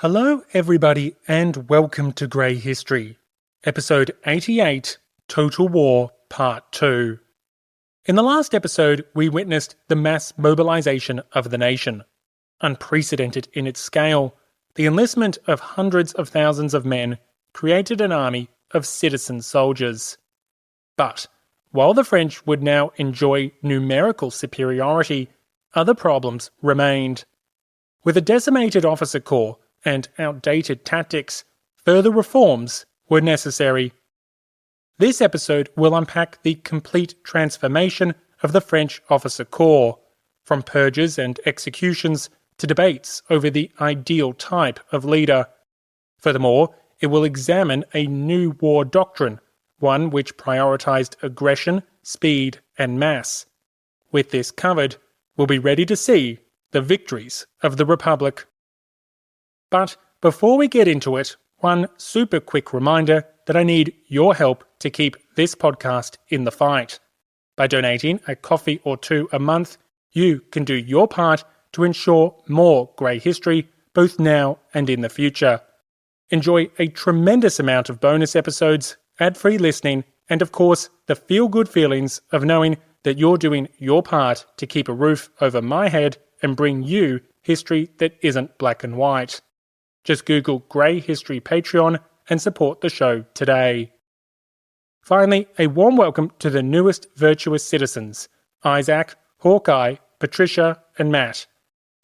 Hello everybody and welcome to Grey History, episode 88, Total War Part 2. In the last episode we witnessed the mass mobilization of the nation. Unprecedented in its scale, the enlistment of hundreds of thousands of men created an army of citizen soldiers. But, while the French would now enjoy numerical superiority, other problems remained. With a decimated officer corps and outdated tactics, further reforms were necessary. This episode will unpack the complete transformation of the French officer corps, from purges and executions to debates over the ideal type of leader. Furthermore, it will examine a new war doctrine, one which prioritized aggression, speed, and mass. With this covered, we'll be ready to see the victories of the Republic. But before we get into it, one super quick reminder that I need your help to keep this podcast in the fight. By donating a coffee or two a month, you can do your part to ensure more Grey History, both now and in the future. Enjoy a tremendous amount of bonus episodes, ad-free listening, and of course, the feel-good feelings of knowing that you're doing your part to keep a roof over my head and bring you history that isn't black and white. Just Google Grey History Patreon and support the show today. Finally, a warm welcome to the newest virtuous citizens, Isaac, Hawkeye, Patricia, and Matt.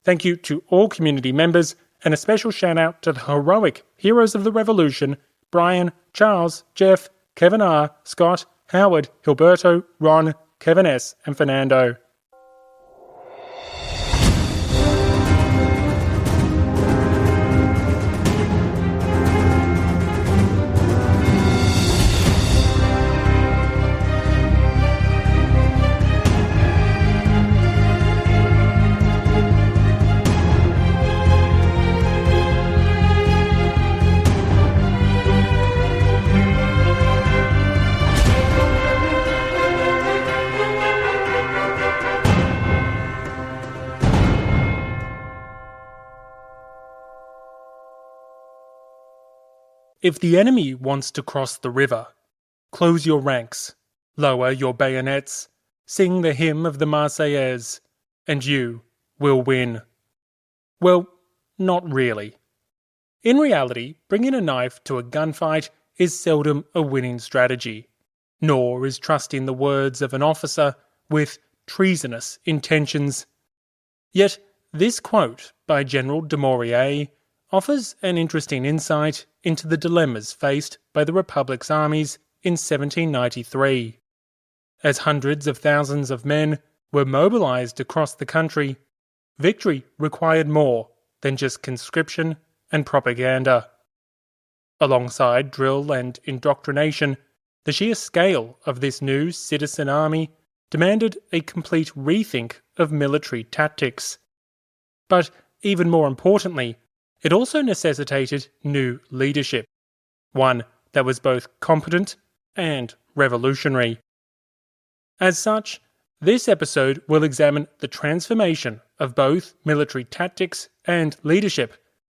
Thank you to all community members, and a special shout out to the heroic heroes of the revolution, Brian, Charles, Jeff, Kevin R., Scott, Howard, Hilberto, Ron, Kevin S., and Fernando. If the enemy wants to cross the river, close your ranks, lower your bayonets, sing the hymn of the Marseillaise, and you will win. Well, not really. In reality, bringing a knife to a gunfight is seldom a winning strategy, nor is trusting the words of an officer with treasonous intentions. Yet this quote by General de Maurier offers an interesting insight into the dilemmas faced by the Republic's armies in 1793. As hundreds of thousands of men were mobilized across the country, victory required more than just conscription and propaganda. Alongside drill and indoctrination, the sheer scale of this new citizen army demanded a complete rethink of military tactics. But even more importantly, it also necessitated new leadership, one that was both competent and revolutionary. As such, this episode will examine the transformation of both military tactics and leadership,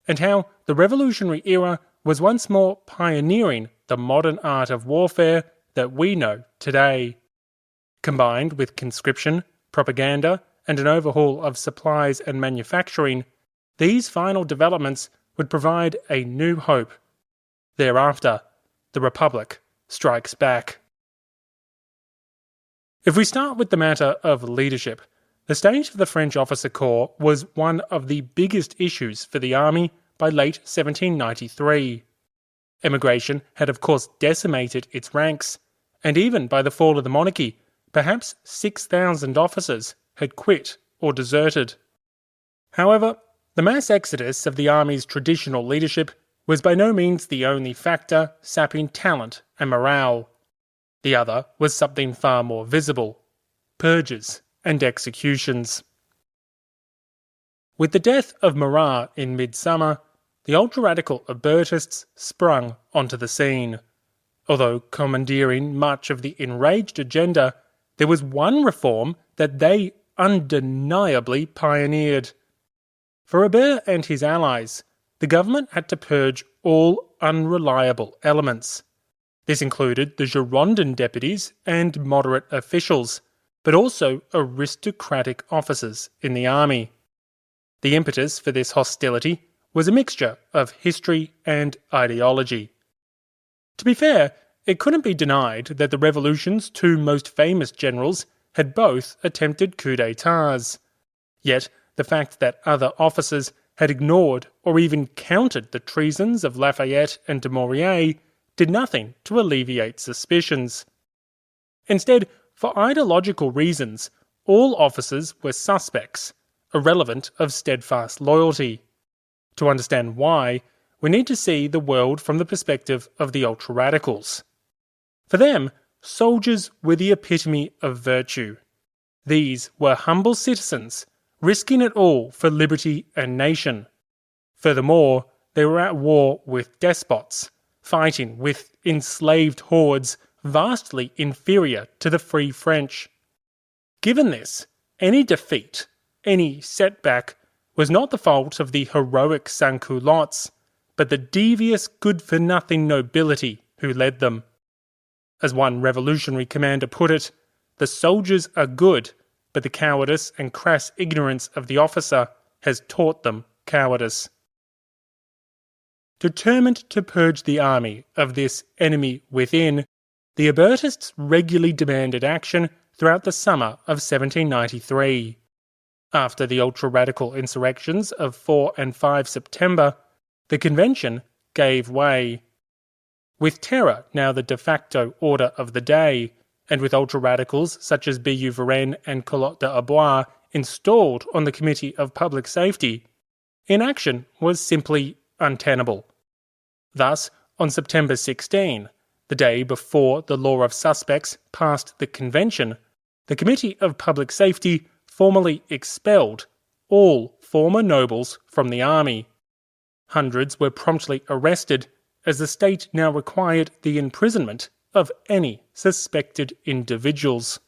and how the revolutionary era was once more pioneering the modern art of warfare that we know today. Combined with conscription, propaganda, and an overhaul of supplies and manufacturing, these final developments would provide a new hope. Thereafter, the Republic strikes back. If we start with the matter of leadership, the state of the French officer corps was one of the biggest issues for the army by late 1793. Emigration had of course decimated its ranks, and even by the fall of the monarchy, perhaps 6,000 officers had quit or deserted. However, the mass exodus of the army's traditional leadership was by no means the only factor sapping talent and morale. The other was something far more visible: purges and executions. With the death of Marat in midsummer, the ultra-radical Albertists sprung onto the scene. Although commandeering much of the enraged agenda, there was one reform that they undeniably pioneered. For Robert and his allies, the government had to purge all unreliable elements. This included the Girondin deputies and moderate officials, but also aristocratic officers in the army. The impetus for this hostility was a mixture of history and ideology. To be fair, it couldn't be denied that the revolution's two most famous generals had both attempted coups d'états. Yet, the fact that other officers had ignored or even countered the treasons of Lafayette and Dumouriez did nothing to alleviate suspicions. Instead, for ideological reasons, all officers were suspects, irrelevant of steadfast loyalty. To understand why, we need to see the world from the perspective of the ultra-radicals. For them, soldiers were the epitome of virtue. These were humble citizens, risking it all for liberty and nation. Furthermore, they were at war with despots, fighting with enslaved hordes vastly inferior to the Free French. Given this, any defeat, any setback, was not the fault of the heroic sans-culottes, but the devious good-for-nothing nobility who led them. As one revolutionary commander put it, the soldiers are good, but the cowardice and crass ignorance of the officer has taught them cowardice. Determined to purge the army of this enemy within, the Abertists regularly demanded action throughout the summer of 1793. After the ultra-radical insurrections of 4 and 5 September, the convention gave way. With terror now the de facto order of the day, and with ultra-radicals such as Varenne and Collot d'Arbois installed on the Committee of Public Safety, inaction was simply untenable. Thus, on September 16, the day before the law of suspects passed the convention, the Committee of Public Safety formally expelled all former nobles from the army. Hundreds were promptly arrested, as the state now required the imprisonment of any suspected individuals.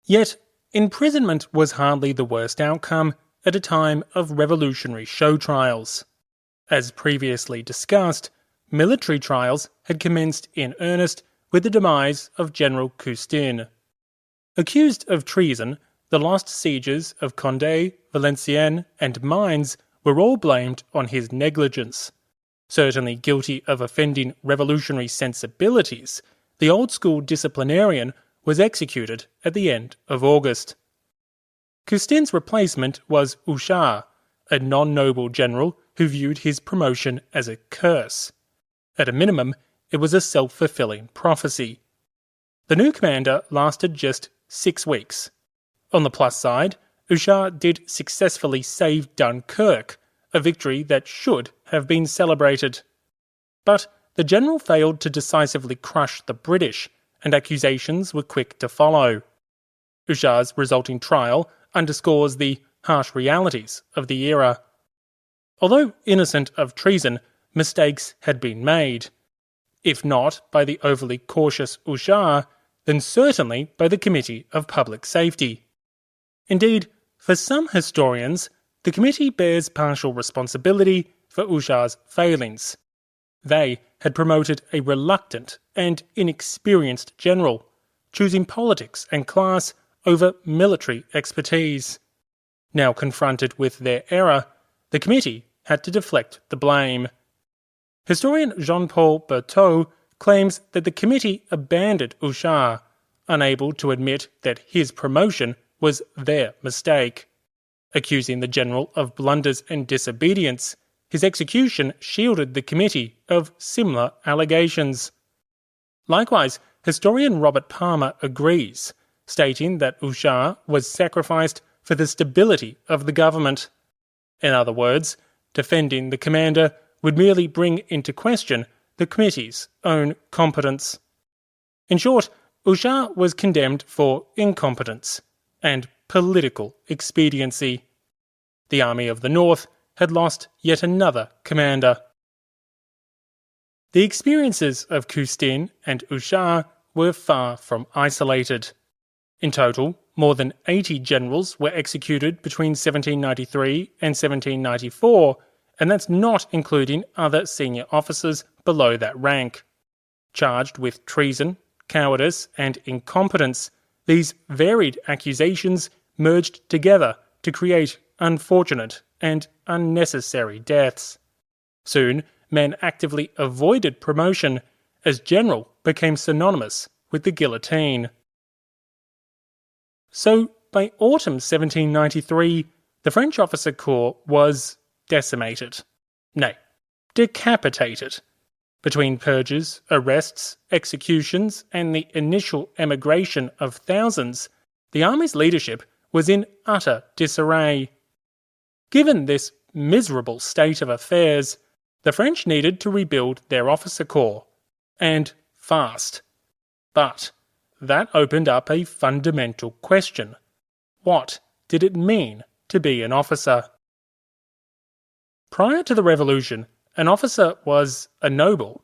Yet, imprisonment was hardly the worst outcome at a time of revolutionary show trials. As previously discussed, military trials had commenced in earnest with the demise of General Custine. Accused of treason, the lost sieges of Condé, Valenciennes, and Mainz were all blamed on his negligence. Certainly guilty of offending revolutionary sensibilities, the old-school disciplinarian was executed at the end of August. Custine's replacement was Houchard, a non-noble general who viewed his promotion as a curse. At a minimum, it was a self-fulfilling prophecy. The new commander lasted just 6 weeks. On the plus side, Houchard did successfully save Dunkirk, a victory that should have been celebrated. But the general failed to decisively crush the British, and accusations were quick to follow. Houchard's resulting trial underscores the harsh realities of the era. Although innocent of treason, mistakes had been made. If not by the overly cautious Houchard, then certainly by the Committee of Public Safety. Indeed, for some historians, the committee bears partial responsibility for Houchard's failings. They had promoted a reluctant and inexperienced general, choosing politics and class over military expertise. Now confronted with their error, the committee had to deflect the blame. Historian Jean-Paul Berthaud claims that the committee abandoned Houchard, unable to admit that his promotion was their mistake. Accusing the general of blunders and disobedience, his execution shielded the committee of similar allegations. Likewise, historian Robert Palmer agrees, stating that Houchard was sacrificed for the stability of the government. In other words, defending the commander would merely bring into question the committee's own competence. In short, Houchard was condemned for incompetence and political expediency. The Army of the North had lost yet another commander. The experiences of Custine and Houchard were far from isolated. In total, more than 80 generals were executed between 1793 and 1794, and that's not including other senior officers below that rank. Charged with treason, cowardice, and incompetence, these varied accusations merged together to create unfortunate and unnecessary deaths. Soon, men actively avoided promotion as general became synonymous with the guillotine. So, by autumn 1793, the French officer corps was decimated. Nay, decapitated. Between purges, arrests, executions, and the initial emigration of thousands, the army's leadership was in utter disarray. Given this miserable state of affairs, the French needed to rebuild their officer corps, and fast. But that opened up a fundamental question. What did it mean to be an officer? Prior to the Revolution, an officer was a noble.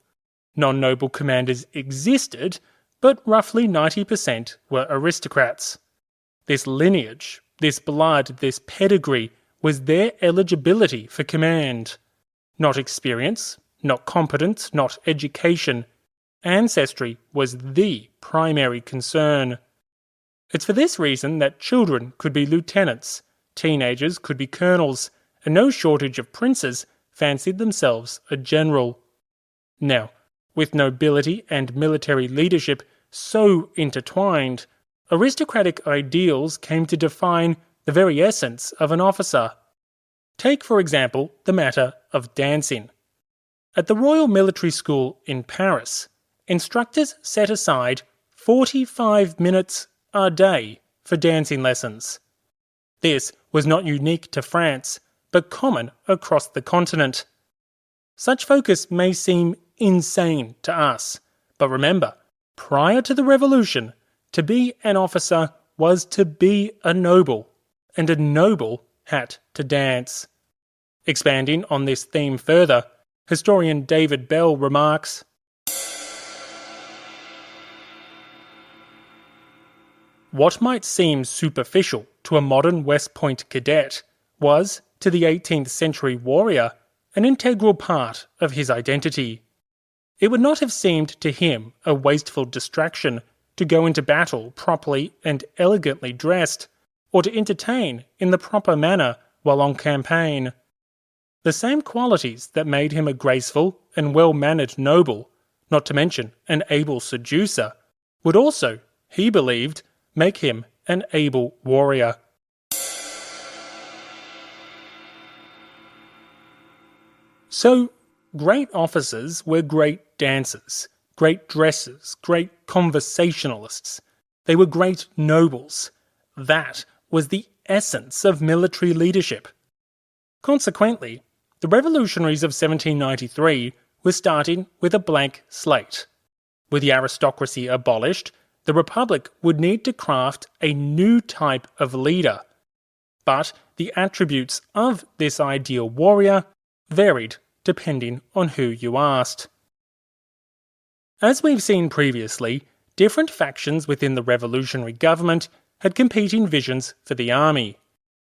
Non-noble commanders existed, but roughly 90% were aristocrats. This lineage, this blood, this pedigree was their eligibility for command. Not experience, not competence, not education. Ancestry was the primary concern. It's for this reason that children could be lieutenants, teenagers could be colonels, and no shortage of princes fancied themselves a general. Now, with nobility and military leadership so intertwined, aristocratic ideals came to define the very essence of an officer. Take, for example, the matter of dancing. At the Royal Military School in Paris, instructors set aside 45 minutes a day for dancing lessons. This was not unique to France, but common across the continent. Such focus may seem insane to us, but remember, prior to the Revolution, to be an officer was to be a noble, and a noble had to dance. Expanding on this theme further, historian David Bell remarks, "What might seem superficial to a modern West Point cadet was, to the 18th century warrior, an integral part of his identity. It would not have seemed to him a wasteful distraction to go into battle properly and elegantly dressed, or to entertain in the proper manner while on campaign. The same qualities that made him a graceful and well-mannered noble, not to mention an able seducer, would also, he believed, make him an able warrior." So, great officers were great dancers, great dressers, great conversationalists. They were great nobles. That was the essence of military leadership. Consequently, the revolutionaries of 1793 were starting with a blank slate. With the aristocracy abolished, the Republic would need to craft a new type of leader. But the attributes of this ideal warrior varied depending on who you asked. As we've seen previously, different factions within the revolutionary government had competing visions for the army.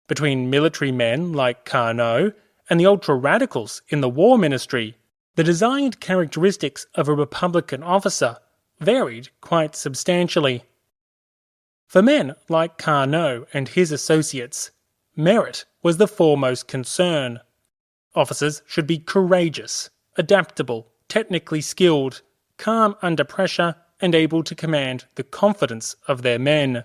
Between military men like Carnot and the ultra-radicals in the war ministry, the desired characteristics of a Republican officer varied quite substantially. For men like Carnot and his associates, merit was the foremost concern. Officers should be courageous, adaptable, technically skilled, calm under pressure, and able to command the confidence of their men.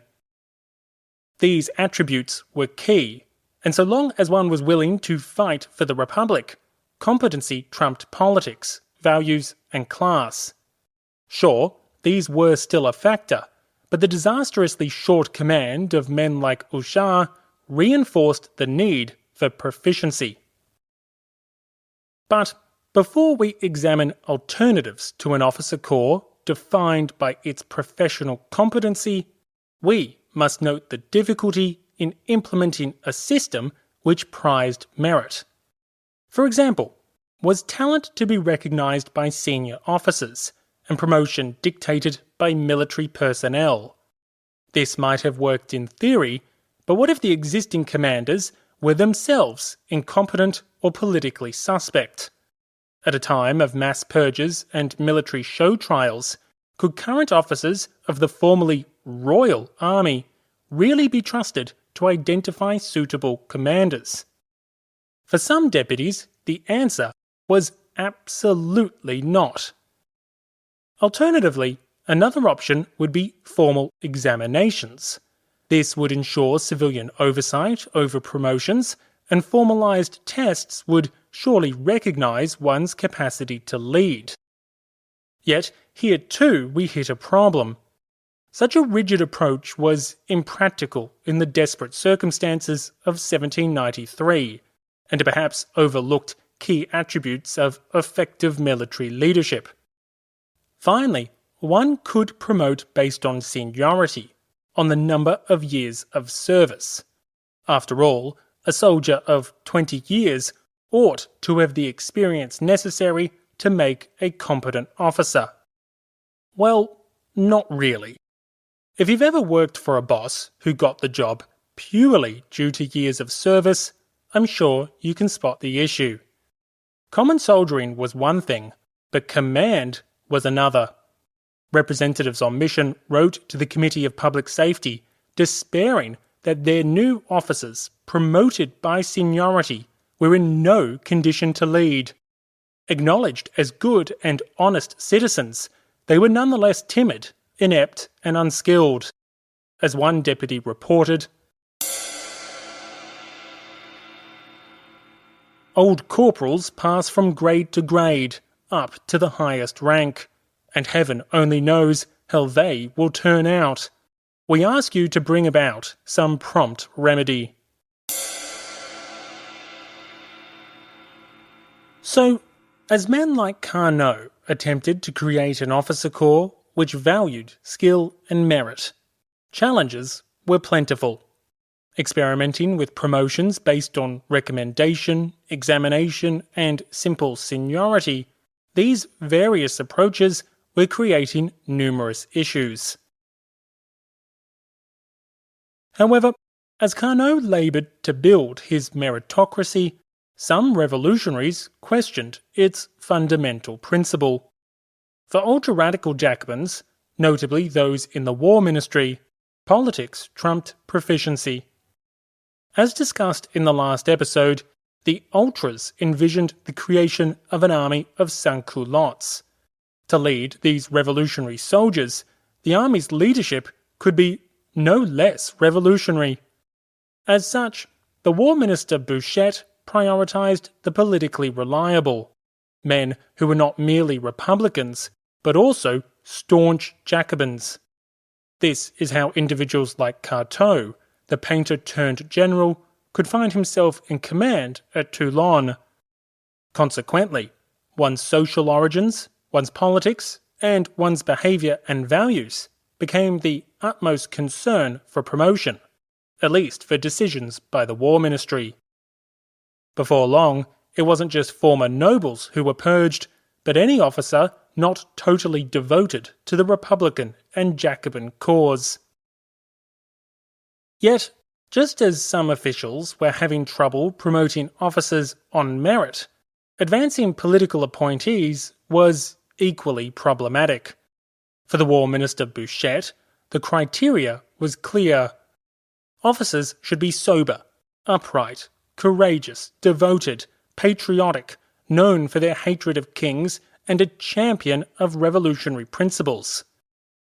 These attributes were key, and so long as one was willing to fight for the Republic, competency trumped politics, values, and class. Sure, these were still a factor, but the disastrously short command of men like Houchard reinforced the need for proficiency. But before we examine alternatives to an officer corps defined by its professional competency, we must note the difficulty in implementing a system which prized merit. For example, was talent to be recognised by senior officers and promotion dictated by military personnel? This might have worked in theory, but what if the existing commanders were themselves incompetent or politically suspect? At a time of mass purges and military show trials, could current officers of the formerly Royal Army really be trusted to identify suitable commanders? For some deputies, the answer was absolutely not. Alternatively, another option would be formal examinations. This would ensure civilian oversight over promotions, and formalised tests would surely recognise one's capacity to lead. Yet, here too we hit a problem. Such a rigid approach was impractical in the desperate circumstances of 1793, and perhaps overlooked key attributes of effective military leadership. Finally, one could promote based on seniority, on the number of years of service. After all, a soldier of 20 years ought to have the experience necessary to make a competent officer. Well, not really. If you've ever worked for a boss who got the job purely due to years of service, I'm sure you can spot the issue. Common soldiering was one thing, but command was another. Representatives on mission wrote to the Committee of Public Safety, despairing that their new officers, promoted by seniority, were in no condition to lead. Acknowledged as good and honest citizens, they were nonetheless timid, inept, and unskilled. As one deputy reported, "Old corporals pass from grade to grade, up to the highest rank, and heaven only knows how they will turn out. We ask you to bring about some prompt remedy." So, as men like Carnot attempted to create an officer corps which valued skill and merit, challenges were plentiful. Experimenting with promotions based on recommendation, examination, and simple seniority, these various approaches were creating numerous issues. However, as Carnot laboured to build his meritocracy, some revolutionaries questioned its fundamental principle. For ultra-radical Jacobins, notably those in the war ministry, politics trumped proficiency. As discussed in the last episode, the ultras envisioned the creation of an army of sans-culottes. To lead these revolutionary soldiers, the army's leadership could be no less revolutionary. As such, the War Minister Bouchet prioritised the politically reliable, men who were not merely Republicans, but also staunch Jacobins. This is how individuals like Cartot, the painter-turned-general, could find himself in command at Toulon. Consequently, one's social origins, one's politics, and one's behaviour and values became the utmost concern for promotion, at least for decisions by the War Ministry. Before long, it wasn't just former nobles who were purged, but any officer not totally devoted to the Republican and Jacobin cause. Yet, just as some officials were having trouble promoting officers on merit, advancing political appointees was equally problematic. For the War Minister Bouchet, the criteria was clear. Officers should be sober, upright, courageous, devoted, patriotic, known for their hatred of kings, and a champion of revolutionary principles.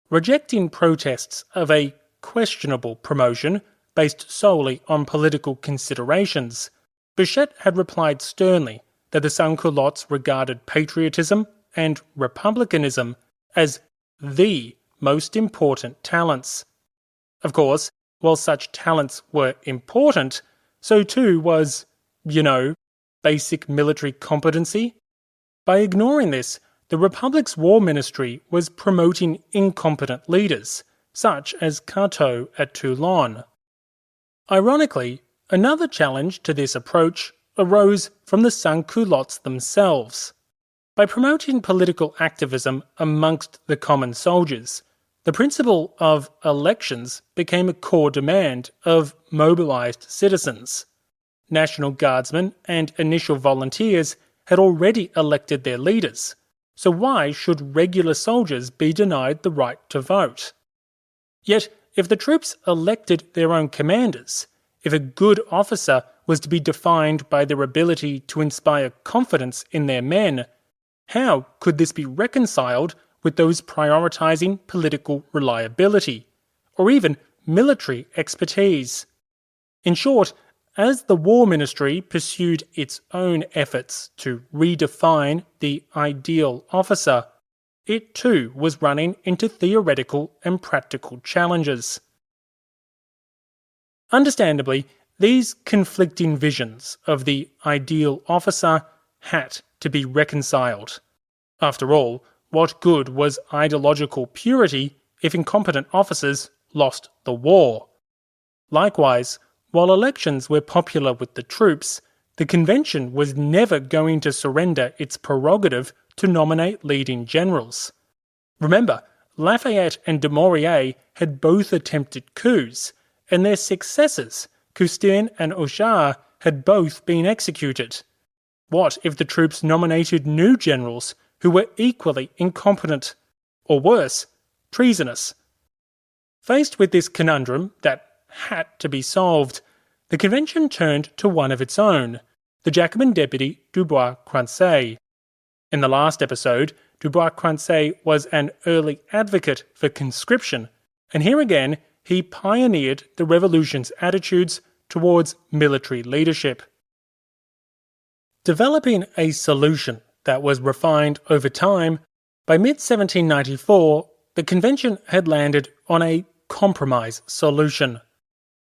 Rejecting protests of a questionable promotion based solely on political considerations, Bouchet had replied sternly that the sans-culottes regarded patriotism and republicanism as the most important talents. Of course, while such talents were important, so too was, basic military competency. By ignoring this, the Republic's war ministry was promoting incompetent leaders, such as Cartot at Toulon. Ironically, another challenge to this approach arose from the sans-culottes themselves. By promoting political activism amongst the common soldiers, The principle of elections became a core demand of mobilised citizens. National Guardsmen and initial volunteers had already elected their leaders, so why should regular soldiers be denied the right to vote? Yet, if the troops elected their own commanders, if a good officer was to be defined by their ability to inspire confidence in their men, how could this be reconciled with those prioritising political reliability, or even military expertise? In short, as the War Ministry pursued its own efforts to redefine the ideal officer, it too was running into theoretical and practical challenges. Understandably, these conflicting visions of the ideal officer had to be reconciled. After all, what good was ideological purity if incompetent officers lost the war? Likewise, while elections were popular with the troops, the convention was never going to surrender its prerogative to nominate leading generals. Remember, Lafayette and Dumouriez had both attempted coups, and their successors, Custine and Auchard, had both been executed. What if the troops nominated new generals who were equally incompetent, or worse, treasonous? Faced with this conundrum that had to be solved, the convention turned to one of its own, the Jacobin deputy Dubois-Croiset. In the last episode, Dubois-Croiset was an early advocate for conscription, and here again he pioneered the revolution's attitudes towards military leadership. Developing a solution that was refined over time, by mid-1794 the convention had landed on a compromise solution.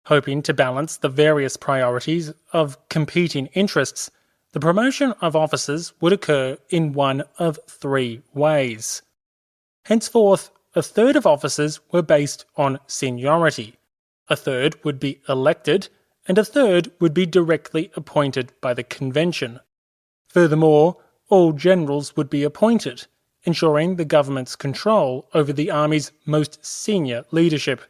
Hoping to balance the various priorities of competing interests, the promotion of officers would occur in one of three ways. Henceforth, a third of officers were based on seniority, a third would be elected, and a third would be directly appointed by the convention. Furthermore, all generals would be appointed, ensuring the government's control over the army's most senior leadership.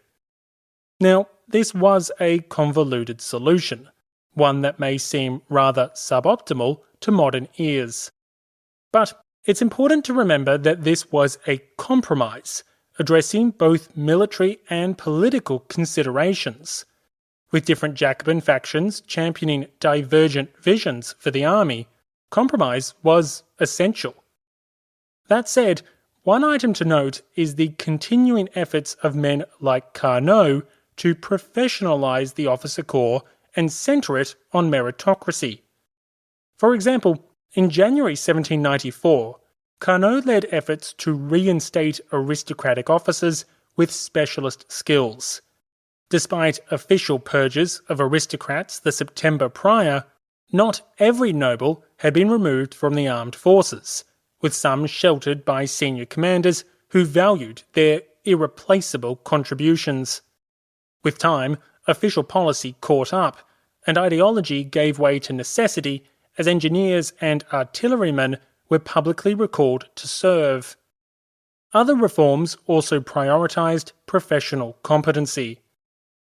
Now, this was a convoluted solution, one that may seem rather suboptimal to modern ears. But it's important to remember that this was a compromise, addressing both military and political considerations. With different Jacobin factions championing divergent visions for the army, compromise was essential. That said, one item to note is the continuing efforts of men like Carnot to professionalise the officer corps and centre it on meritocracy. For example, in January 1794, Carnot led efforts to reinstate aristocratic officers with specialist skills. Despite official purges of aristocrats the September prior, not every noble had been removed from the armed forces, with some sheltered by senior commanders who valued their irreplaceable contributions. With time, official policy caught up, and ideology gave way to necessity as engineers and artillerymen were publicly recalled to serve. Other reforms also prioritised professional competency.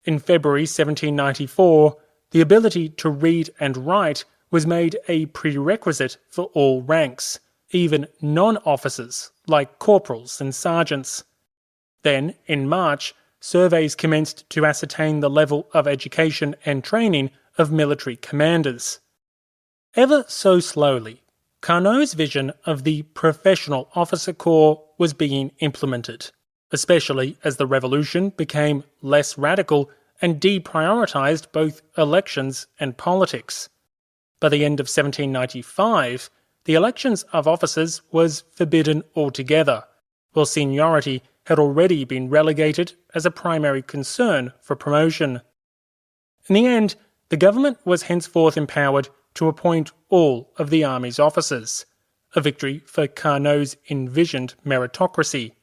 In February 1794, the ability to read and write was made a prerequisite for all ranks, even non-officers like corporals and sergeants. Then, in March, surveys commenced to ascertain the level of education and training of military commanders. Ever so slowly, Carnot's vision of the professional officer corps was being implemented, especially as the revolution became less radical and deprioritised both elections and politics. By the end of 1795, the elections of officers was forbidden altogether, while seniority had already been relegated as a primary concern for promotion. In the end, the government was henceforth empowered to appoint all of the army's officers, a victory for Carnot's envisioned meritocracy.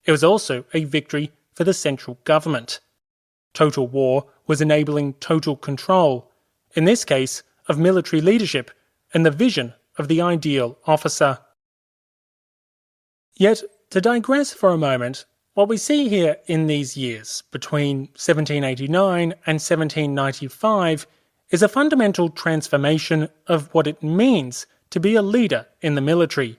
It was also a victory for the central government. Total war was enabling total control, in this case of military leadership and the vision of the ideal officer. Yet, to digress for a moment, what we see here in these years, between 1789 and 1795, is a fundamental transformation of what it means to be a leader in the military.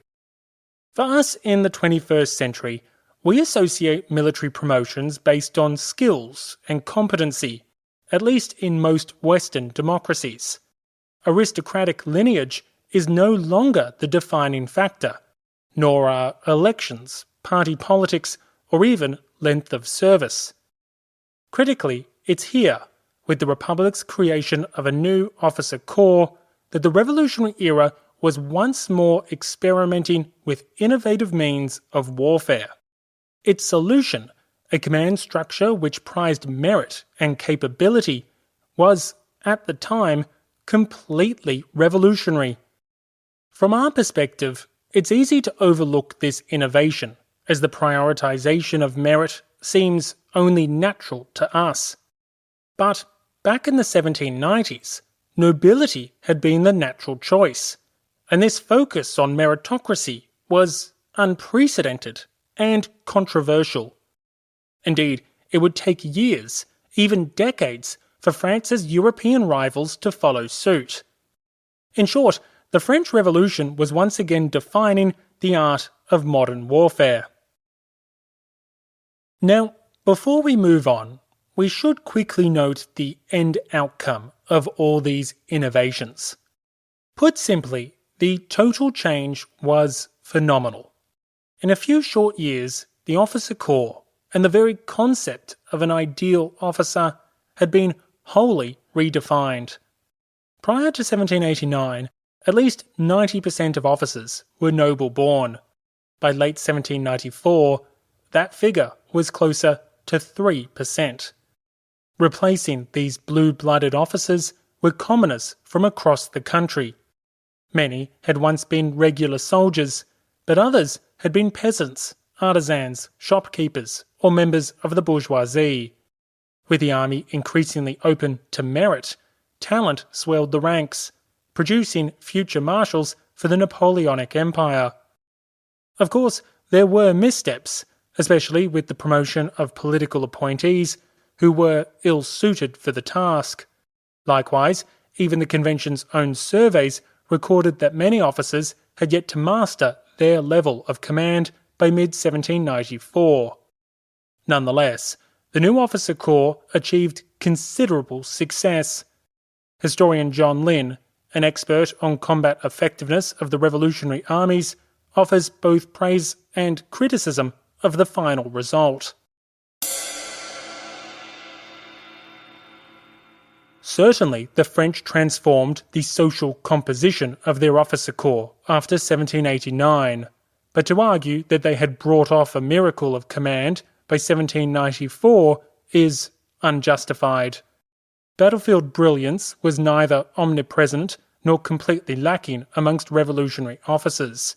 For us in the 21st century, we associate military promotions based on skills and competency, at least in most Western democracies. Aristocratic lineage is no longer the defining factor, nor are elections, party politics, or even length of service. Critically, it's here, with the Republic's creation of a new officer corps, that the Revolutionary era was once more experimenting with innovative means of warfare. Its solution, a command structure which prized merit and capability, was, at the time, completely revolutionary. From our perspective, it's easy to overlook this innovation, as the prioritization of merit seems only natural to us. But back in the 1790s, nobility had been the natural choice, and this focus on meritocracy was unprecedented and controversial. Indeed, it would take years, even decades, for France's European rivals to follow suit. In short, the French Revolution was once again defining the art of modern warfare. Now, before we move on, we should quickly note the end outcome of all these innovations. Put simply, the total change was phenomenal. In a few short years, the officer corps and the very concept of an ideal officer had been wholly redefined. Prior to 1789, at least 90% of officers were noble-born. By late 1794, that figure was closer to 3%. Replacing these blue-blooded officers were commoners from across the country. Many had once been regular soldiers, but others had been peasants, artisans, shopkeepers, or members of the bourgeoisie. With the army increasingly open to merit, talent swelled the ranks, producing future marshals for the Napoleonic Empire. Of course, there were missteps, especially with the promotion of political appointees who were ill-suited for the task. Likewise, even the convention's own surveys recorded that many officers had yet to master their level of command by mid-1794. Nonetheless, the new officer corps achieved considerable success. Historian John Lynn, an expert on combat effectiveness of the revolutionary armies, offers both praise and criticism of the final result. Certainly, the French transformed the social composition of their officer corps after 1789, but to argue that they had brought off a miracle of command by 1794 is unjustified. Battlefield brilliance was neither omnipresent nor completely lacking amongst revolutionary officers.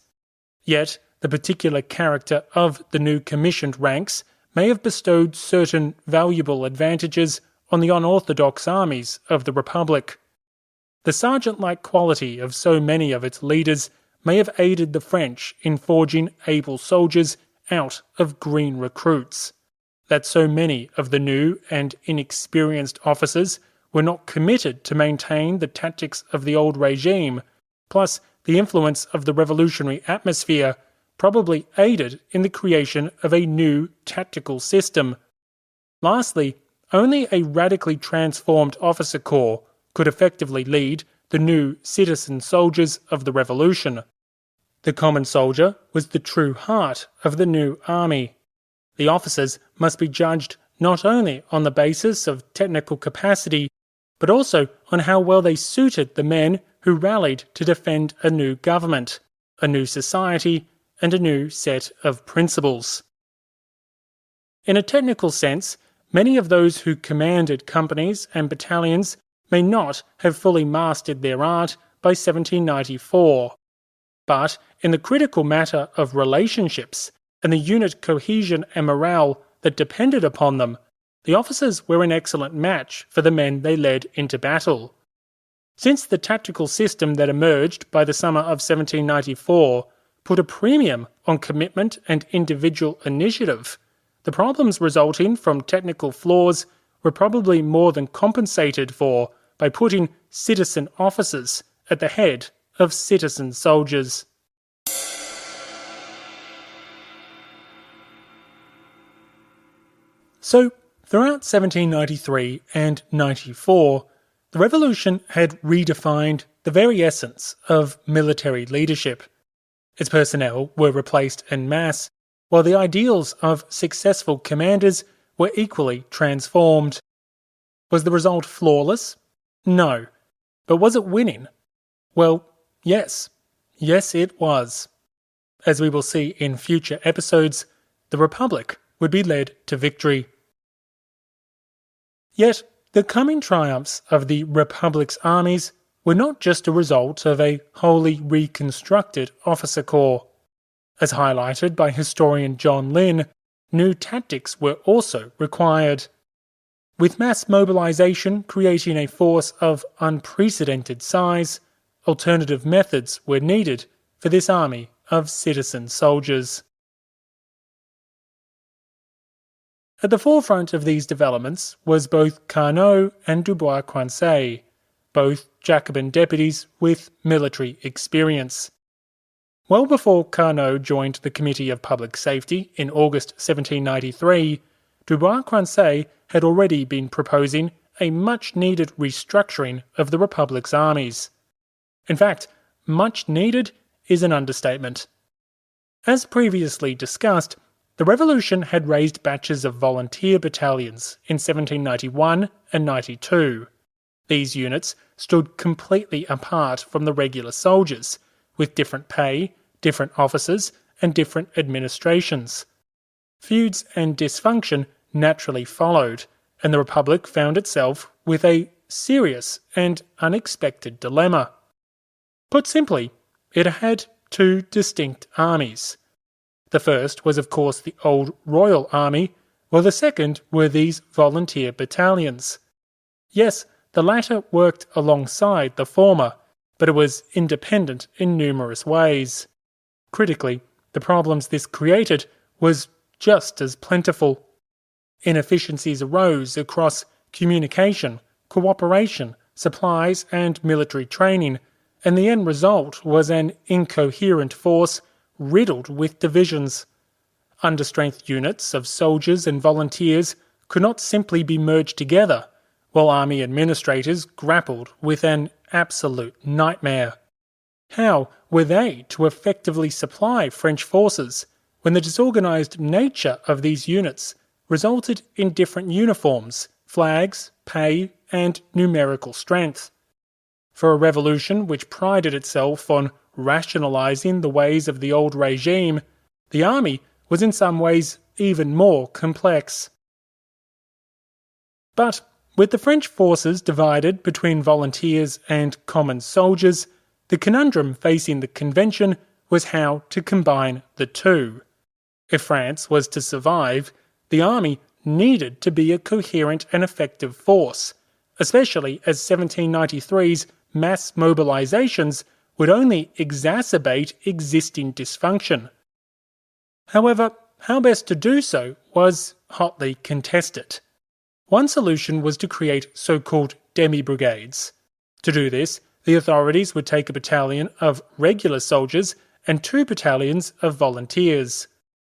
Yet, the particular character of the new commissioned ranks may have bestowed certain valuable advantages on the unorthodox armies of the Republic. The sergeant-like quality of so many of its leaders may have aided the French in forging able soldiers out of green recruits. That so many of the new and inexperienced officers were not committed to maintain the tactics of the old regime, plus the influence of the revolutionary atmosphere, probably aided in the creation of a new tactical system. Lastly, only a radically transformed officer corps could effectively lead the new citizen soldiers of the revolution. The common soldier was the true heart of the new army. The officers must be judged not only on the basis of technical capacity, but also on how well they suited the men who rallied to defend a new government, a new society, and a new set of principles. In a technical sense, many of those who commanded companies and battalions may not have fully mastered their art by 1794. But in the critical matter of relationships and the unit cohesion and morale that depended upon them, the officers were an excellent match for the men they led into battle. Since the tactical system that emerged by the summer of 1794 put a premium on commitment and individual initiative, the problems resulting from technical flaws were probably more than compensated for by putting citizen officers at the head of citizen soldiers. So, throughout 1793 and 94, the revolution had redefined the very essence of military leadership. Its personnel were replaced en masse, while the ideals of successful commanders were equally transformed. Was the result flawless? No. But was it winning? Well, yes. Yes, it was. As we will see in future episodes, the Republic would be led to victory. Yet, the coming triumphs of the Republic's armies were not just a result of a wholly reconstructed officer corps. As highlighted by historian John Lynn, new tactics were also required. With mass mobilization creating a force of unprecedented size, alternative methods were needed for this army of citizen soldiers. At the forefront of these developments was both Carnot and Dubois-Quincy, both Jacobin deputies with military experience. Well before Carnot joined the Committee of Public Safety in August 1793, Dubois-Quincy had already been proposing a much-needed restructuring of the Republic's armies. In fact, much needed is an understatement. As previously discussed, the Revolution had raised batches of volunteer battalions in 1791 and 92. These units stood completely apart from the regular soldiers, with different pay, different officers, and different administrations. Feuds and dysfunction naturally followed, and the Republic found itself with a serious and unexpected dilemma. Put simply, it had two distinct armies. The first was of course the old Royal Army, while the second were these volunteer battalions. Yes, the latter worked alongside the former, but it was independent in numerous ways. Critically, the problems this created was just as plentiful. Inefficiencies arose across communication, cooperation, supplies and military training, and the end result was an incoherent force riddled with divisions. Understrength units of soldiers and volunteers could not simply be merged together, while army administrators grappled with an absolute nightmare. How were they to effectively supply French forces when the disorganised nature of these units resulted in different uniforms, flags, pay, and numerical strength? For a revolution which prided itself on rationalising the ways of the old regime, the army was in some ways even more complex. But with the French forces divided between volunteers and common soldiers, the conundrum facing the convention was how to combine the two. If France was to survive, the army needed to be a coherent and effective force, especially as 1793's mass mobilisations would only exacerbate existing dysfunction. However, how best to do so was hotly contested. One solution was to create so-called demi-brigades. To do this, the authorities would take a battalion of regular soldiers and 2 battalions of volunteers.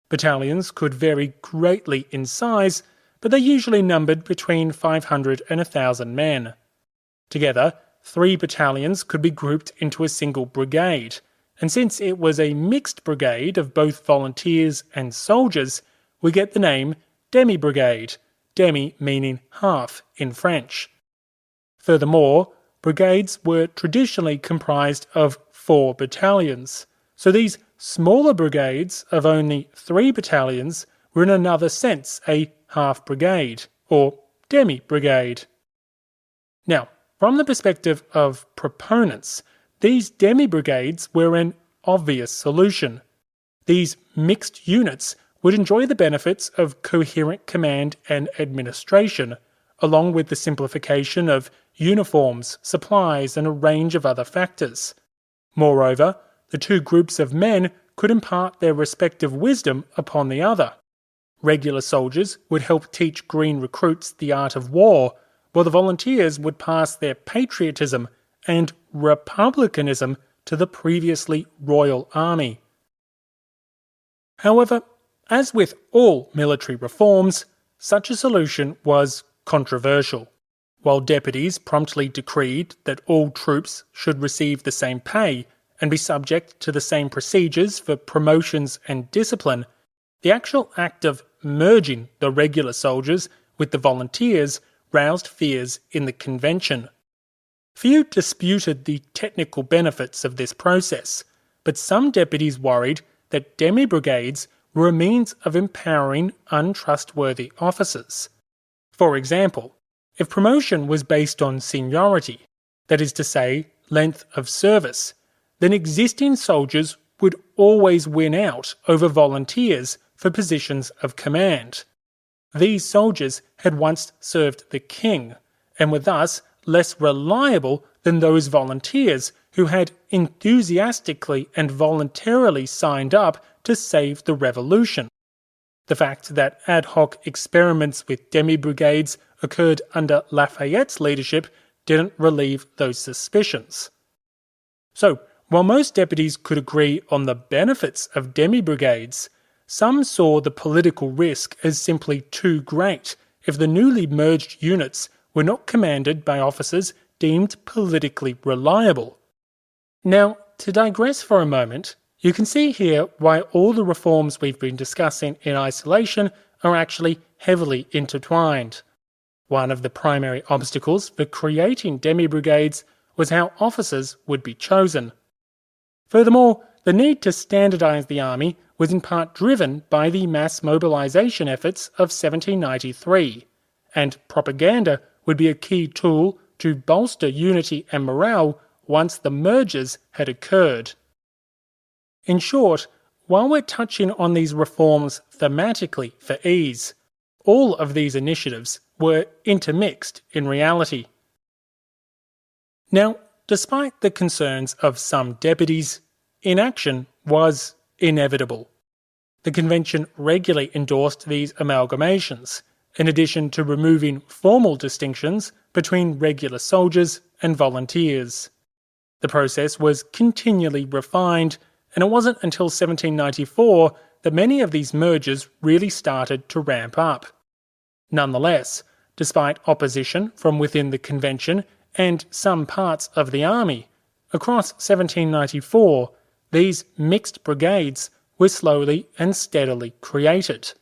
Battalions could vary greatly in size, but they usually numbered between 500 and 1,000 men. Together, 3 battalions could be grouped into a single brigade, and since it was a mixed brigade of both volunteers and soldiers, we get the name demi-brigade, demi meaning half in French. Furthermore, brigades were traditionally comprised of 4 battalions, so these smaller brigades of only 3 battalions were in another sense a half brigade, or demi-brigade. Now, from the perspective of proponents, these demi-brigades were an obvious solution. These mixed units would enjoy the benefits of coherent command and administration, along with the simplification of uniforms, supplies, and a range of other factors. Moreover, the 2 groups of men could impart their respective wisdom upon the other. Regular soldiers would help teach green recruits the art of war, while the volunteers would pass their patriotism and republicanism to the previously royal army. However, as with all military reforms, such a solution was controversial. While deputies promptly decreed that all troops should receive the same pay and be subject to the same procedures for promotions and discipline, the actual act of merging the regular soldiers with the volunteers roused fears in the convention. Few disputed the technical benefits of this process, but some deputies worried that demi-brigades were a means of empowering untrustworthy officers. For example, if promotion was based on seniority, that is to say, length of service, then existing soldiers would always win out over volunteers for positions of command. These soldiers had once served the king, and were thus less reliable than those volunteers who had enthusiastically and voluntarily signed up to save the revolution. The fact that ad hoc experiments with demi-brigades occurred under Lafayette's leadership didn't relieve those suspicions. So, while most deputies could agree on the benefits of demi-brigades, some saw the political risk as simply too great if the newly merged units were not commanded by officers deemed politically reliable. Now, to digress for a moment, you can see here why all the reforms we've been discussing in isolation are actually heavily intertwined. One of the primary obstacles for creating demi-brigades was how officers would be chosen. Furthermore, the need to standardise the army was in part driven by the mass mobilisation efforts of 1793, and propaganda would be a key tool to bolster unity and morale once the mergers had occurred. In short, while we're touching on these reforms thematically for ease, all of these initiatives were intermixed in reality. Now, despite the concerns of some deputies, inaction was inevitable. The convention regularly endorsed these amalgamations, in addition to removing formal distinctions between regular soldiers and volunteers. The process was continually refined, and it wasn't until 1794 that many of these mergers really started to ramp up. Nonetheless, despite opposition from within the convention and some parts of the army, across 1794, these mixed brigades were slowly and steadily created.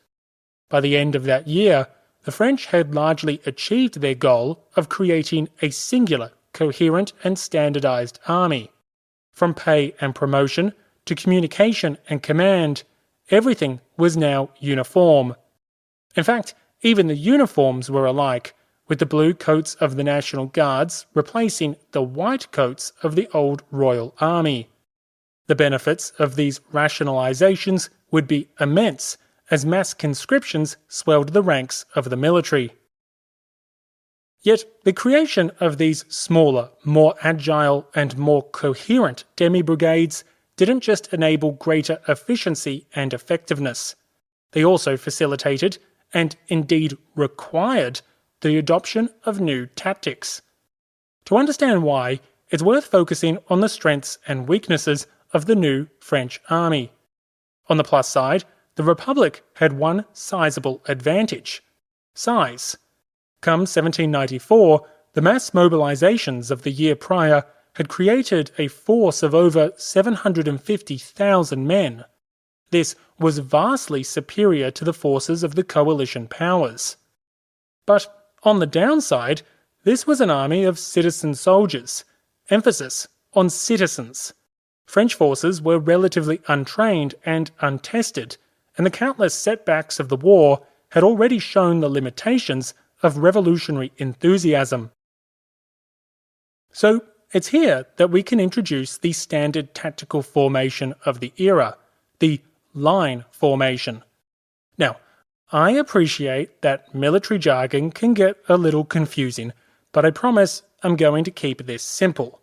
By the end of that year, the French had largely achieved their goal of creating a singular, coherent and standardised army. From pay and promotion to communication and command, everything was now uniform. In fact, even the uniforms were alike, with the blue coats of the National Guards replacing the white coats of the old Royal Army. The benefits of these rationalisations would be immense, as mass conscriptions swelled the ranks of the military. Yet the creation of these smaller, more agile and more coherent demi-brigades didn't just enable greater efficiency and effectiveness. They also facilitated, and indeed required, the adoption of new tactics. To understand why, it's worth focusing on the strengths and weaknesses of the new French army. On the plus side, the Republic had one sizable advantage: size. Come 1794, the mass mobilisations of the year prior had created a force of over 750,000 men. This was vastly superior to the forces of the coalition powers. But on the downside, this was an army of citizen soldiers, emphasis on citizens. French forces were relatively untrained and untested, and the countless setbacks of the war had already shown the limitations of revolutionary enthusiasm. So, it's here that we can introduce the standard tactical formation of the era, the line formation. Now, I appreciate that military jargon can get a little confusing, but I promise I'm going to keep this simple.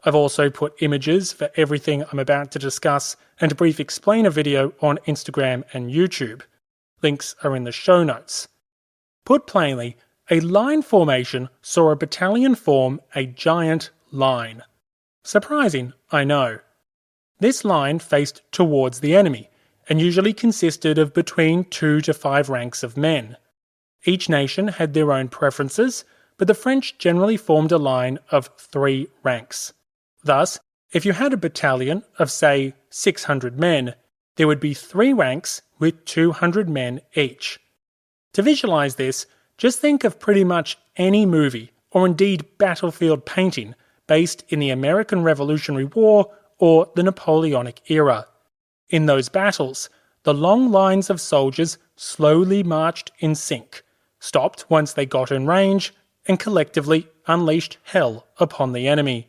I've also put images for everything I'm about to discuss and a brief explainer video on Instagram and YouTube. Links are in the show notes. Put plainly, a line formation saw a battalion form a giant line. Surprising, I know. This line faced towards the enemy, and usually consisted of between 2 to 5 ranks of men. Each nation had their own preferences, but the French generally formed a line of 3 ranks. Thus, if you had a battalion of, say, 600 men, there would be 3 ranks with 200 men each. To visualize this, just think of pretty much any movie, or indeed battlefield painting, based in the American Revolutionary War or the Napoleonic era. In those battles, the long lines of soldiers slowly marched in sync, stopped once they got in range, and collectively unleashed hell upon the enemy.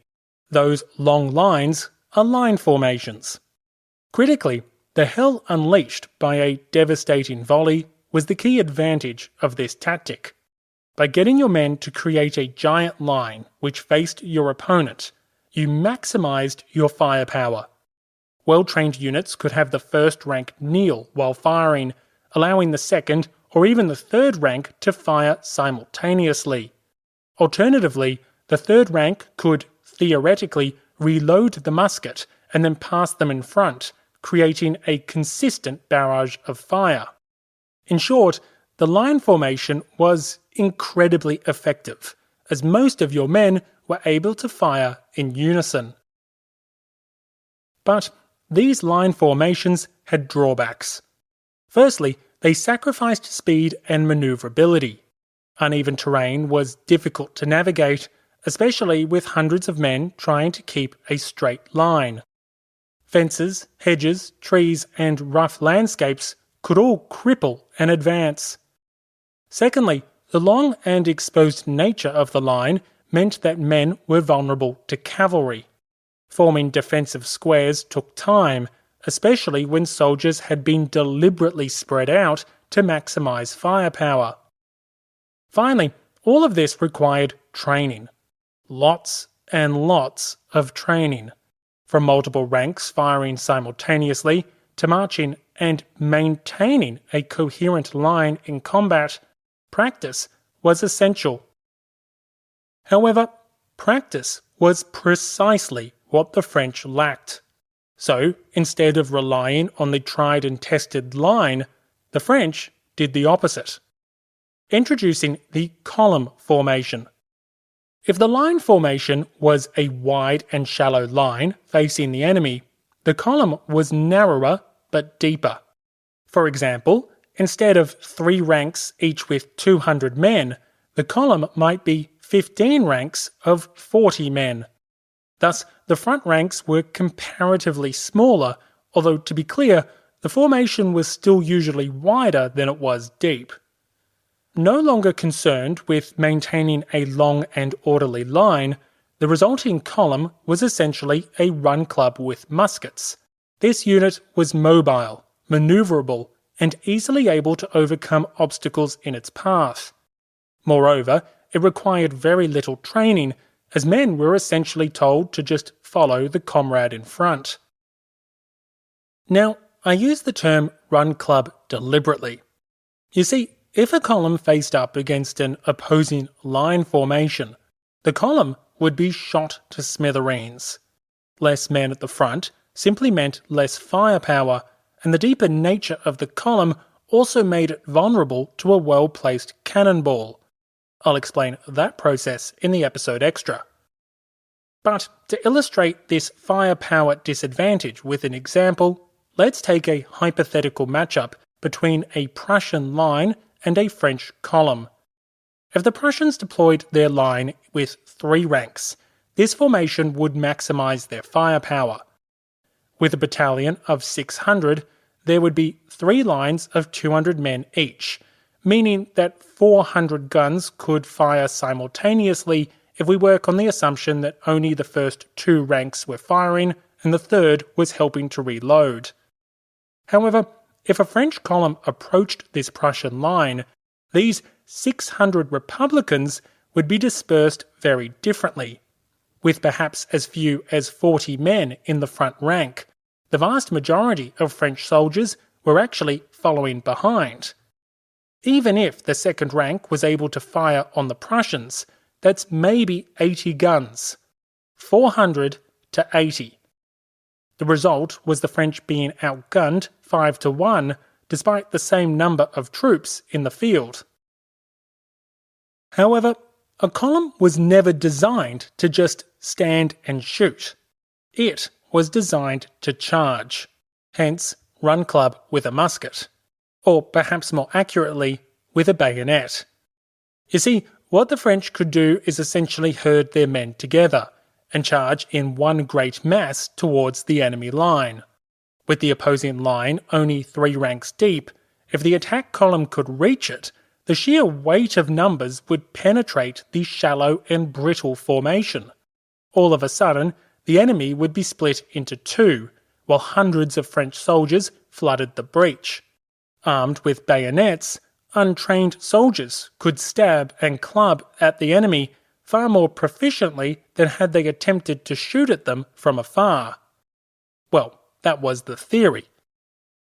Those long lines are line formations. Critically, the hell unleashed by a devastating volley was the key advantage of this tactic. By getting your men to create a giant line which faced your opponent, you maximized your firepower. Well-trained units could have the first rank kneel while firing, allowing the second or even the third rank to fire simultaneously. Alternatively, the third rank could, theoretically, reload the musket and then pass them in front, creating a consistent barrage of fire. In short, the line formation was incredibly effective, as most of your men were able to fire in unison. But these line formations had drawbacks. Firstly, they sacrificed speed and maneuverability. Uneven terrain was difficult to navigate, especially with hundreds of men trying to keep a straight line. Fences, hedges, trees, and rough landscapes could all cripple an advance. Secondly, the long and exposed nature of the line meant that men were vulnerable to cavalry. Forming defensive squares took time, especially when soldiers had been deliberately spread out to maximize firepower. Finally, all of this required training. Lots and lots of training. From multiple ranks firing simultaneously to marching and maintaining a coherent line in combat, practice was essential. However, practice was precisely what the French lacked. So, instead of relying on the tried and tested line, the French did the opposite. Introducing the column formation. If the line formation was a wide and shallow line facing the enemy, the column was narrower but deeper. For example, instead of 3 ranks each with 200 men, the column might be 15 ranks of 40 men. Thus, the front ranks were comparatively smaller, although to be clear, the formation was still usually wider than it was deep. No longer concerned with maintaining a long and orderly line, the resulting column was essentially a run club with muskets. This unit was mobile, maneuverable, and easily able to overcome obstacles in its path. Moreover, it required very little training, as men were essentially told to just follow the comrade in front. Now, I use the term run club deliberately. You see, if a column faced up against an opposing line formation, the column would be shot to smithereens. Less men at the front simply meant less firepower, and the deeper nature of the column also made it vulnerable to a well-placed cannonball. I'll explain that process in the episode extra. But to illustrate this firepower disadvantage with an example, let's take a hypothetical matchup between a Prussian line and a French column. If the Prussians deployed their line with 3 ranks, this formation would maximize their firepower. With a battalion of 600, there would be 3 lines of 200 men each, meaning that 400 guns could fire simultaneously if we work on the assumption that only the first 2 ranks were firing and the third was helping to reload. However, if a French column approached this Prussian line, these 600 Republicans would be dispersed very differently. With perhaps as few as 40 men in the front rank, the vast majority of French soldiers were actually following behind, Even if the second rank was able to fire on the Prussians, that's maybe 80 guns. 400 to 80. The result was the French being outgunned 5-1 despite the same number of troops in the field. However, a column was never designed to just stand and shoot. It was designed to charge, hence run club with a musket, or perhaps more accurately, with a bayonet. You see, what the French could do is essentially herd their men together and charge in one great mass towards the enemy line. With the opposing line only 3 ranks deep, if the attack column could reach it, the sheer weight of numbers would penetrate the shallow and brittle formation. All of a sudden, the enemy would be split into 2, while hundreds of French soldiers flooded the breach. Armed with bayonets, untrained soldiers could stab and club at the enemy far more proficiently than had they attempted to shoot at them from afar. Well, that was the theory.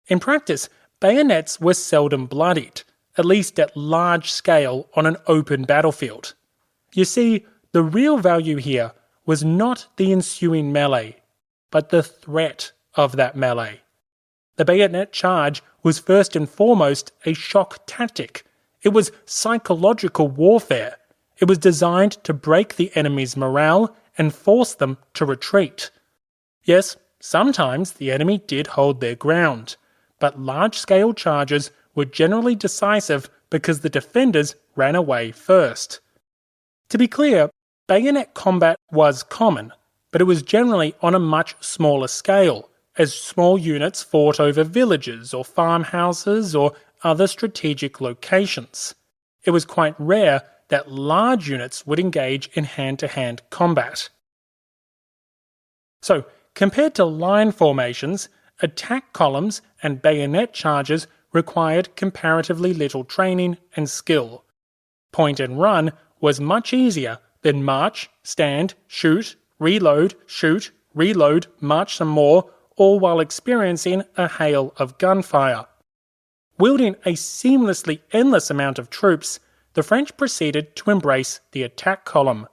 In practice, bayonets were seldom bloodied, at least at large scale on an open battlefield. You see, the real value here was not the ensuing melee, but the threat of that melee. The bayonet charge was first and foremost a shock tactic. It was psychological warfare. It was designed to break the enemy's morale and force them to retreat. Yes, sometimes the enemy did hold their ground, but large-scale charges were generally decisive because the defenders ran away first. To be clear, bayonet combat was common, but it was generally on a much smaller scale, as small units fought over villages or farmhouses or other strategic locations. It was quite rare that large units would engage in hand-to-hand combat. So, compared to line formations, attack columns and bayonet charges required comparatively little training and skill. Point and run was much easier than march, stand, shoot, reload, march some more, all while experiencing a hail of gunfire. Wielding a seamlessly endless amount of troops, the French proceeded to embrace the attack column.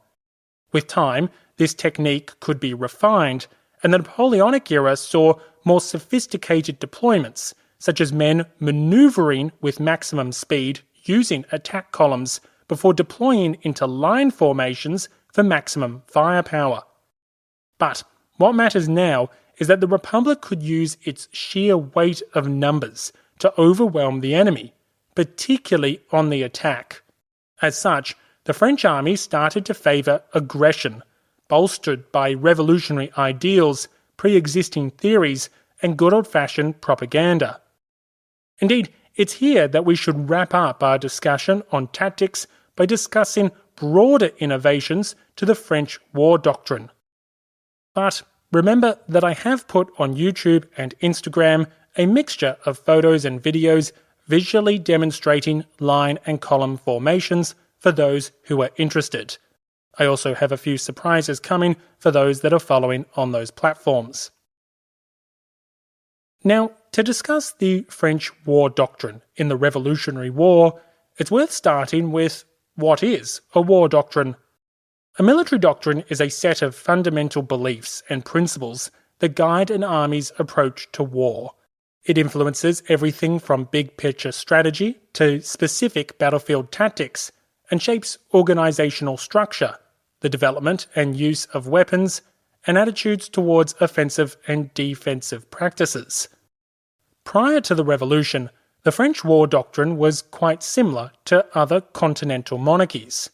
With time, this technique could be refined, and the Napoleonic era saw more sophisticated deployments, such as men manoeuvring with maximum speed using attack columns before deploying into line formations for maximum firepower. But what matters now is that the Republic could use its sheer weight of numbers to overwhelm the enemy, particularly on the attack. As such, the French army started to favour aggression, bolstered by revolutionary ideals, pre-existing theories, and good old-fashioned propaganda. Indeed, it's here that we should wrap up our discussion on tactics by discussing broader innovations to the French war doctrine. But remember that I have put on YouTube and Instagram a mixture of photos and videos visually demonstrating line and column formations for those who are interested. I also have a few surprises coming for those that are following on those platforms. Now, to discuss the French war doctrine in the Revolutionary War, it's worth starting with what is a war doctrine. A military doctrine is a set of fundamental beliefs and principles that guide an army's approach to war. It influences everything from big-picture strategy to specific battlefield tactics and shapes organizational structure, the development and use of weapons, and attitudes towards offensive and defensive practices. Prior to the Revolution, the French war doctrine was quite similar to other continental monarchies.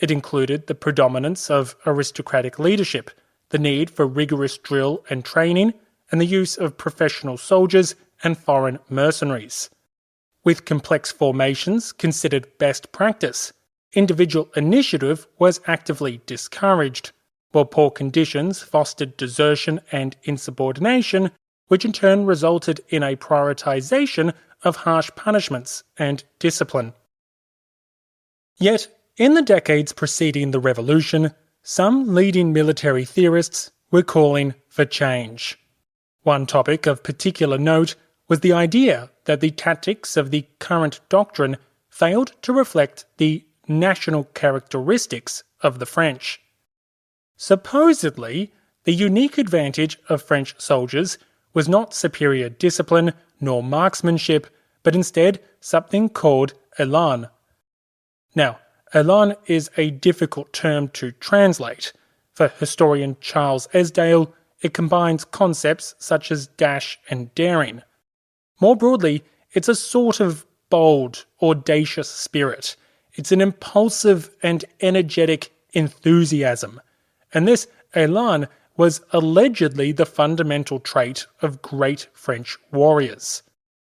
It included the predominance of aristocratic leadership, the need for rigorous drill and training, and the use of professional soldiers and foreign mercenaries. With complex formations considered best practice, individual initiative was actively discouraged, while poor conditions fostered desertion and insubordination, which in turn resulted in a prioritization of harsh punishments and discipline. Yet, in the decades preceding the Revolution, some leading military theorists were calling for change. One topic of particular note was the idea that the tactics of the current doctrine failed to reflect the national characteristics of the French. Supposedly, the unique advantage of French soldiers was not superior discipline nor marksmanship, but instead something called élan. Now, élan is a difficult term to translate. For historian Charles Esdale, it combines concepts such as dash and daring. More broadly, it's a sort of bold, audacious spirit. It's an impulsive and energetic enthusiasm. And this élan was allegedly the fundamental trait of great French warriors.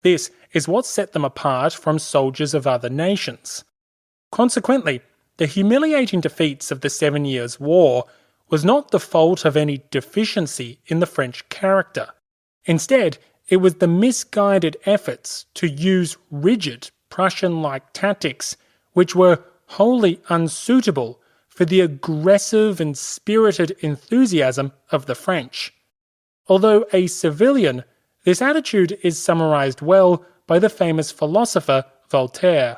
This is what set them apart from soldiers of other nations. Consequently, the humiliating defeats of the 7 Years' War was not the fault of any deficiency in the French character. Instead, it was the misguided efforts to use rigid Prussian-like tactics which were wholly unsuitable for the aggressive and spirited enthusiasm of the French. Although a civilian, this attitude is summarized well by the famous philosopher Voltaire.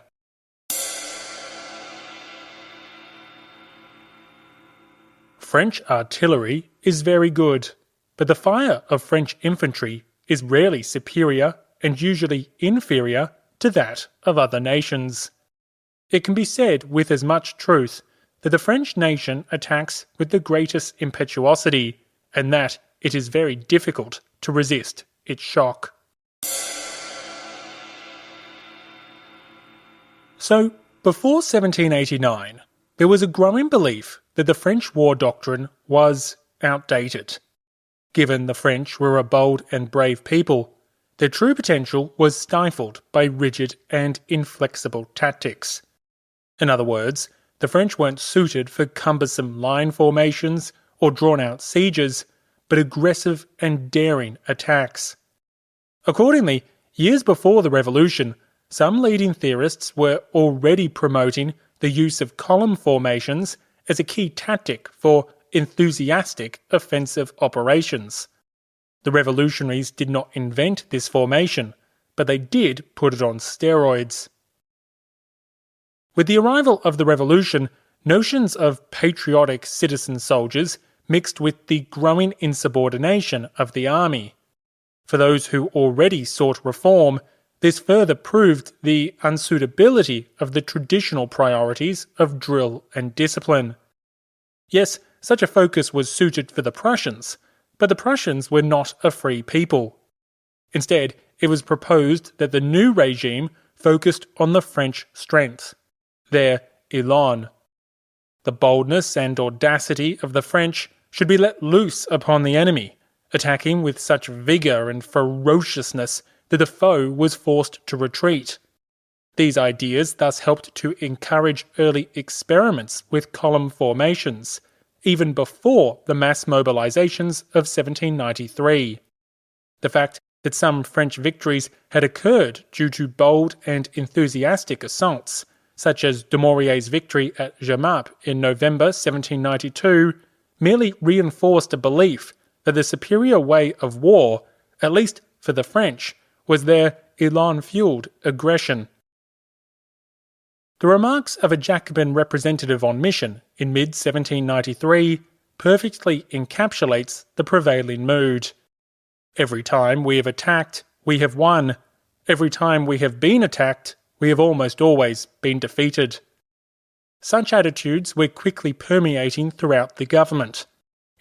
French artillery is very good, but the fire of French infantry is rarely superior and usually inferior to that of other nations. It can be said with as much truth that the French nation attacks with the greatest impetuosity, and that it is very difficult to resist its shock. So, before 1789, there was a growing belief that the French war doctrine was outdated. Given the French were a bold and brave people, their true potential was stifled by rigid and inflexible tactics. In other words, the French weren't suited for cumbersome line formations or drawn-out sieges, but aggressive and daring attacks. Accordingly, years before the Revolution, some leading theorists were already promoting the use of column formations as a key tactic for enthusiastic offensive operations. The revolutionaries did not invent this formation, but they did put it on steroids. With the arrival of the Revolution, notions of patriotic citizen soldiers mixed with the growing insubordination of the army. For those who already sought reform, this further proved the unsuitability of the traditional priorities of drill and discipline. Yes, such a focus was suited for the Prussians, but the Prussians were not a free people. Instead, it was proposed that the new regime focused on the French strength, their élan. The boldness and audacity of the French should be let loose upon the enemy, attacking with such vigour and ferociousness that the foe was forced to retreat. These ideas thus helped to encourage early experiments with column formations, even before the mass mobilisations of 1793. The fact that some French victories had occurred due to bold and enthusiastic assaults, such as Dumouriez's victory at Jemappes in November 1792, merely reinforced a belief that the superior way of war, at least for the French, was their élan-fueled aggression. The remarks of a Jacobin representative on mission in mid-1793 perfectly encapsulates the prevailing mood. Every time we have attacked, we have won. Every time we have been attacked, we have almost always been defeated. Such attitudes were quickly permeating throughout the government.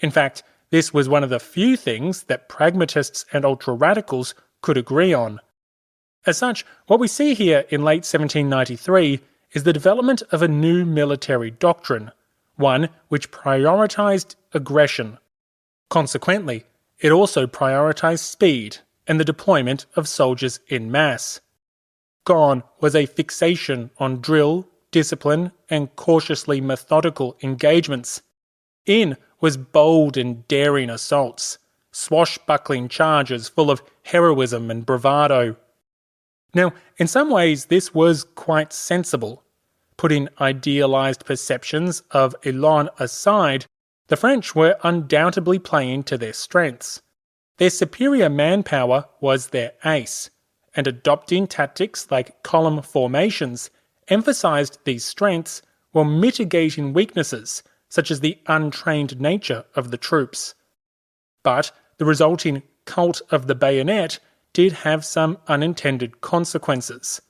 In fact, this was one of the few things that pragmatists and ultra-radicals could agree on. As such, what we see here in late 1793 is the development of a new military doctrine, one which prioritised aggression. Consequently, it also prioritised speed and the deployment of soldiers en masse. Gone was a fixation on drill, discipline, and cautiously methodical engagements. In was bold and daring assaults, swashbuckling charges full of heroism and bravado. Now, in some ways this was quite sensible. Putting idealised perceptions of élan aside, the French were undoubtedly playing to their strengths. Their superior manpower was their ace, and adopting tactics like column formations emphasized these strengths while mitigating weaknesses, such as the untrained nature of the troops. But the resulting cult of the bayonet did have some unintended consequences.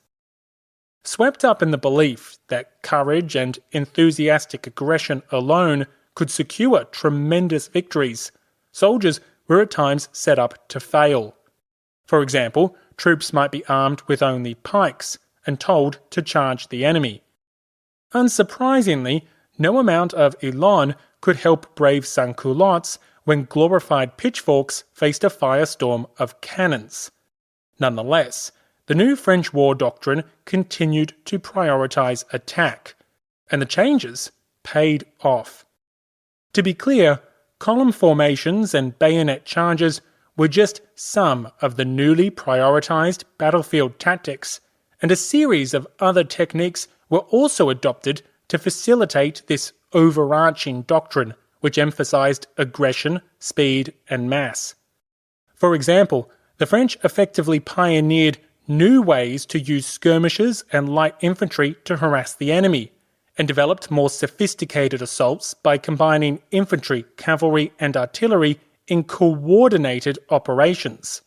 Swept up in the belief that courage and enthusiastic aggression alone could secure tremendous victories, soldiers were at times set up to fail. For example, troops might be armed with only pikes and told to charge the enemy. Unsurprisingly, no amount of elan could help brave sans-culottes when glorified pitchforks faced a firestorm of cannons. Nonetheless, the new French war doctrine continued to prioritise attack, and the changes paid off. To be clear, column formations and bayonet charges were just some of the newly prioritised battlefield tactics, and a series of other techniques were also adopted to facilitate this overarching doctrine, which emphasised aggression, speed, and mass. For example, the French effectively pioneered new ways to use skirmishers and light infantry to harass the enemy, and developed more sophisticated assaults by combining infantry, cavalry, and artillery in coordinated operations.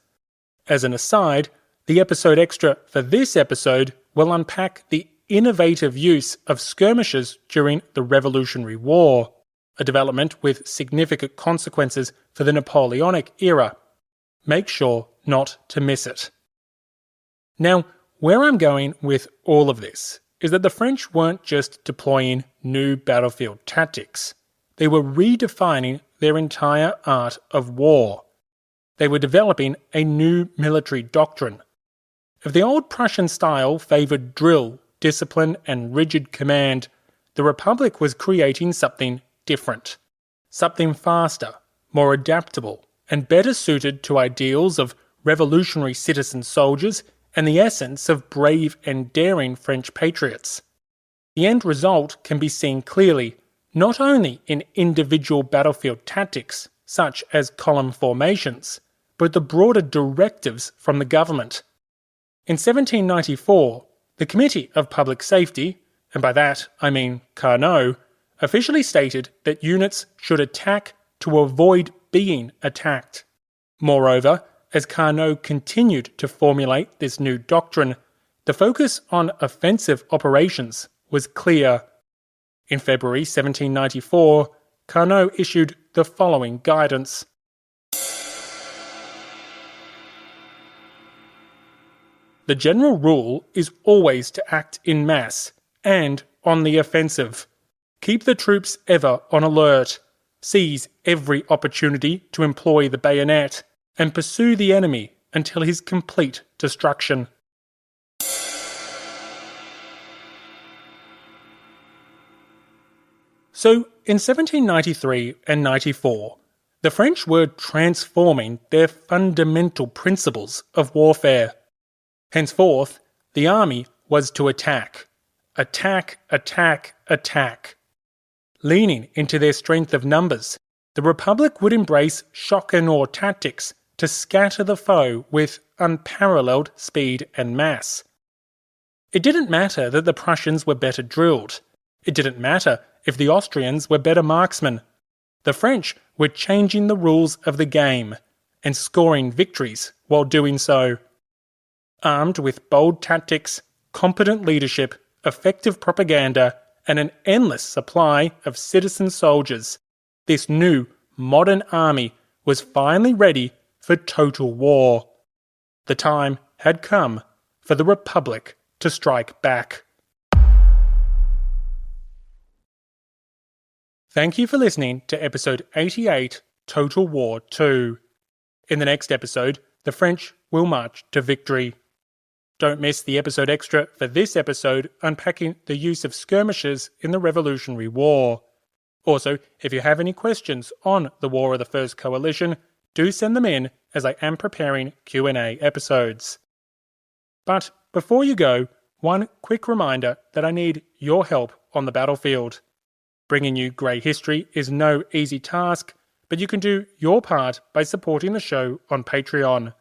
As an aside, the episode extra for this episode will unpack the innovative use of skirmishers during the Revolutionary War, a development with significant consequences for the Napoleonic era. Make sure not to miss it. Now, where I'm going with all of this is that the French weren't just deploying new battlefield tactics. They were redefining their entire art of war. They were developing a new military doctrine. If the old Prussian style favoured drill, discipline, and rigid command, the Republic was creating something different. Something faster, more adaptable, and better suited to ideals of revolutionary citizen soldiers and the essence of brave and daring French patriots. The end result can be seen clearly, not only in individual battlefield tactics, such as column formations, but the broader directives from the government. In 1794, the Committee of Public Safety, and by that I mean Carnot, officially stated that units should attack to avoid being attacked. Moreover, as Carnot continued to formulate this new doctrine, the focus on offensive operations was clear. In February 1794, Carnot issued the following guidance. The general rule is always to act in mass and on the offensive. Keep the troops ever on alert. Seize every opportunity to employ the bayonet and pursue the enemy until his complete destruction. So, in 1793 and 94, the French were transforming their fundamental principles of warfare. Henceforth, the army was to attack. Attack, attack, attack. Leaning into their strength of numbers, the Republic would embrace shock and awe tactics to scatter the foe with unparalleled speed and mass. It didn't matter that the Prussians were better drilled. It didn't matter if the Austrians were better marksmen. The French were changing the rules of the game and scoring victories while doing so. Armed with bold tactics, competent leadership, effective propaganda, and an endless supply of citizen soldiers, this new, modern army was finally ready for total war. The time had come for the Republic to strike back. Thank you for listening to episode 88, Total War 2. In the next episode, the French will march to victory. Don't miss the episode extra for this episode unpacking the use of skirmishers in the Revolutionary War. Also, if you have any questions on the War of the First Coalition, do send them in as I am preparing Q&A episodes. But before you go, one quick reminder that I need your help on the battlefield. Bringing you Grey History is no easy task, but you can do your part by supporting the show on Patreon.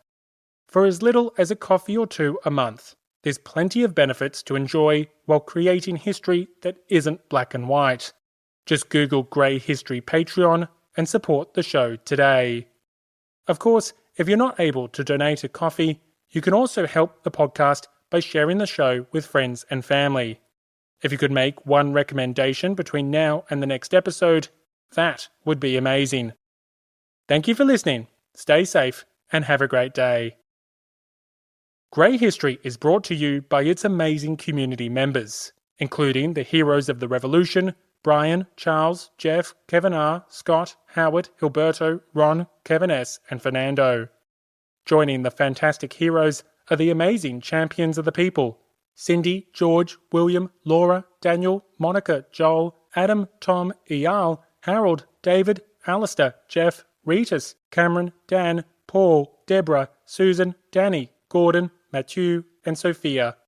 For as little as a coffee or two a month, There's plenty of benefits to enjoy while creating history that isn't black and white. Just Google Grey History Patreon and support the show today. Of course, if you're not able to donate a coffee, you can also help the podcast by sharing the show with friends and family. If you could make one recommendation between now and the next episode, that would be amazing. Thank you for listening, stay safe, and have a great day. Grey History is brought to you by its amazing community members, including the heroes of the Revolution, Brian, Charles, Jeff, Kevin R., Scott, Howard, Hilberto, Ron, Kevin S., and Fernando. Joining the fantastic heroes are the amazing champions of the people: Cindy, George, William, Laura, Daniel, Monica, Joel, Adam, Tom, Eyal, Harold, David, Alistair, Jeff, Ritas, Cameron, Dan, Paul, Deborah, Susan, Danny, Gordon, Matthew, and Sophia.